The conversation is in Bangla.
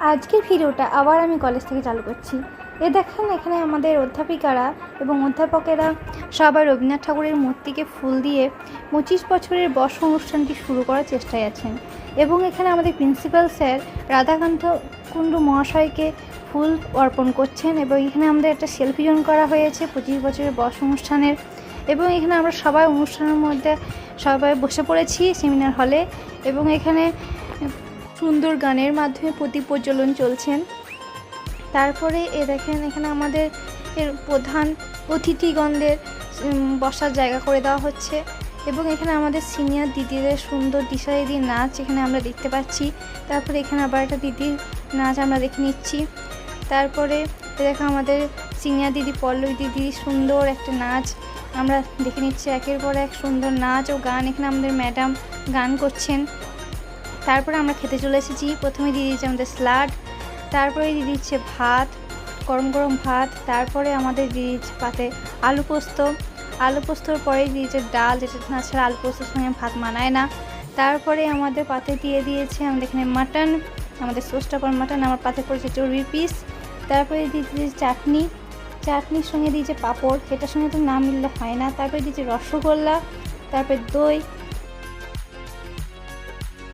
আজকের ভিডিওটা আবার আমি কলেজ থেকে চালু করছি। দেখেন এখানে আমাদের অধ্যাপিকারা এবং অধ্যাপকেরা সবাই রবীন্দ্রনাথ ঠাকুরের মূর্তিকে ফুল দিয়ে 25 বছরের বর্ষ অনুষ্ঠানটি শুরু করার চেষ্টায় আছেন। এবং এখানে আমাদের প্রিন্সিপাল স্যার রাধাকান্ত কুণ্ডু মহাশয়কে ফুল অর্পণ করছেন। এবং এখানে আমাদের একটা সেলফি জোন করা হয়েছে 25 বছরের বর্ষ অনুষ্ঠানের। এবং এখানে আমরা সবাই অনুষ্ঠানের মধ্যে সবাই বসে পড়েছি সেমিনার হলে। এবং এখানে সুন্দর গানের মাধ্যমে প্রদীপ প্রজ্বলন চলছেন। তারপরে দেখেন এখানে আমাদের প্রধান অতিথিগণদের বসার জায়গা করে দেওয়া হচ্ছে। এবং এখানে আমাদের সিনিয়র দিদিদের সুন্দর দিশারিদির নাচ এখানে আমরা দেখতে পাচ্ছি। তারপরে এখানে আবার একটা দিদির নাচ আমরা দেখে নিচ্ছি। তারপরে দেখো আমাদের সিনিয়র দিদি পল্লবী দিদি সুন্দর একটা নাচ আমরা দেখে নিচ্ছি। একের পর এক সুন্দর নাচ ও গান এখানে আমাদের ম্যাডাম গান করছেন। তারপরে আমরা খেতে চলে এসেছি। প্রথমে দিয়ে দিচ্ছে আমাদের স্যালাড, তারপরে দিয়ে দিচ্ছে ভাত, গরম গরম ভাত। তারপরে আমাদের দিয়ে দিচ্ছে পাতে আলু পোস্ত, আলু পোস্তর পরে দিয়েছে ডাল, যেটা না ছাড়া আলু পোস্তর সঙ্গে ভাত মানায় না। তারপরে আমাদের পাতে দিয়ে দিয়েছে আমাদের এখানে মাটন, আমাদের সোসটা পর মাটন, আমার পাতে পড়েছে চর্বির পিস। তারপরে দিয়ে দিয়েছে চাটনি, চাটনির সঙ্গে দিয়েছে পাঁপড়, এটার সঙ্গে তো না মিললে হয় না। তারপরে দিয়েছে রসগোল্লা, তারপরে দই,